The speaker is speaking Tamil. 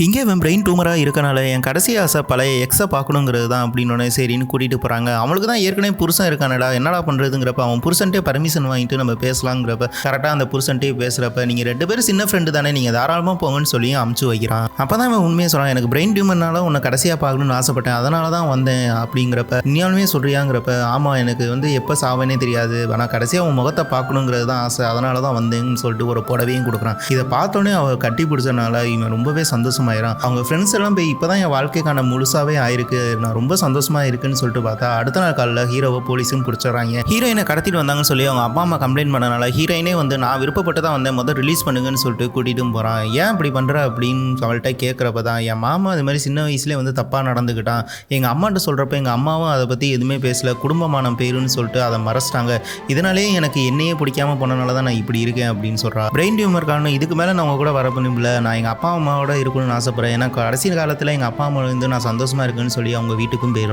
இங்கே இவன் பிரெயின் டூமராக இருக்கனால என் கடைசி ஆசை பழைய எக்ஸை பார்க்கணுங்கிறது தான் அப்படின்னு சரின்னு கூட்டிகிட்டு போகிறாங்க. அவனுக்கு தான் ஏற்கனவே புருஷன் இருக்கானடா, என்னடா பண்ணுறதுங்கிறப்ப அவன் புருஷன்ட்டே பர்மிஷன் வாங்கிட்டு நம்ம பேசலாங்கிறப்ப கரெக்டாக அந்த புருஷன்ட்டே பேசுகிறப்ப நீங்கள் 2 பேரும் சின்ன ஃப்ரெண்டு தானே, நீங்கள் தாராளமாக போங்கன்னு சொல்லி அமுச்சு வைக்கிறான். அப்போ தான் அவன் உண்மையை சொல்கிறான், எனக்கு பிரெயின் டியூமர்னால உன்னை கடைசியாக பார்க்கணுன்னு ஆசைப்பட்டேன், அதனால தான் வந்தேன் அப்படிங்கிறப்ப உண்மையாலுமே சொல்கிறியாங்கிறப்ப ஆமாம் எனக்கு எப்போ சாவனே தெரியாது, ஆனால் கடைசியாக உன் முகத்தை பார்க்கணுங்கிறது தான் ஆசை, அதனால தான் வந்தேன்னு சொல்லிட்டு ஒரு புடவையும் கொடுக்குறான். இதை பார்த்தோன்னே அவள் கட்டி பிடிச்சனால இவன் ரொம்பவே சந்தோஷமாயிரான். அவங்க ஃப்ரெண்ட்ஸ் எல்லாம் போய் இப்போ தான் என் வாழ்க்கைக்கான முழுசாவே ஆயிருக்கு, நான் ரொம்ப சந்தோஷமாக இருக்குன்னு சொல்லிட்டு பார்த்தா அடுத்த நாள் காலையில் ஹீரோவை போலீஸும் பிடிச்சிடறாங்க. ஹீரோயினை கடத்திட்டு வந்தாங்கன்னு சொல்லி அவங்க அப்பா அம்மா கம்ப்ளைண்ட் பண்ணனால ஹீரோயினே நான் விருப்பப்பட்டு தான் வந்தேன், முதல் ரிலீஸ் பண்ணுங்கன்னு சொல்லிட்டு கூட்டிகிட்டும் போகிறான். ஏன் இப்படி பண்ணுற அப்படின்னு அவள்கிட்ட கேட்குறப்ப தான் என் மாமா அது மாதிரி சின்ன வயசுலேயே தப்பாக நடந்துக்கிட்டான், எங்கள் அம்மாட்ட சொல்கிறப்ப எங்கள் அம்மாவும் அதை பற்றி எதுவுமே பேசல, குடும்பமானம் பேருன்னு சொல்லிட்டு அதை மறைச்சிட்டாங்க, இதனாலே எனக்கு என்னையே பிடிக்காம போனனால தான் நான் இப்படி இருக்கேன் அப்படின்னு சொல்கிறா. பிரெயின் டியூமருக்கான இதுக்கு மேலே நான் உங்க கூட வர பண்ணல, நான் எங்கள் அப்பா அம்மாவோட இருக்கணும்னு ஆசைப்படுறேன், ஏன்னா கடைசி காலத்தில் எங்கள் அப்பா அம்மா நான் சந்தோஷமாக இருக்குன்னு சொல்லி அவங்க வீட்டுக்கும் போயிடுறான்.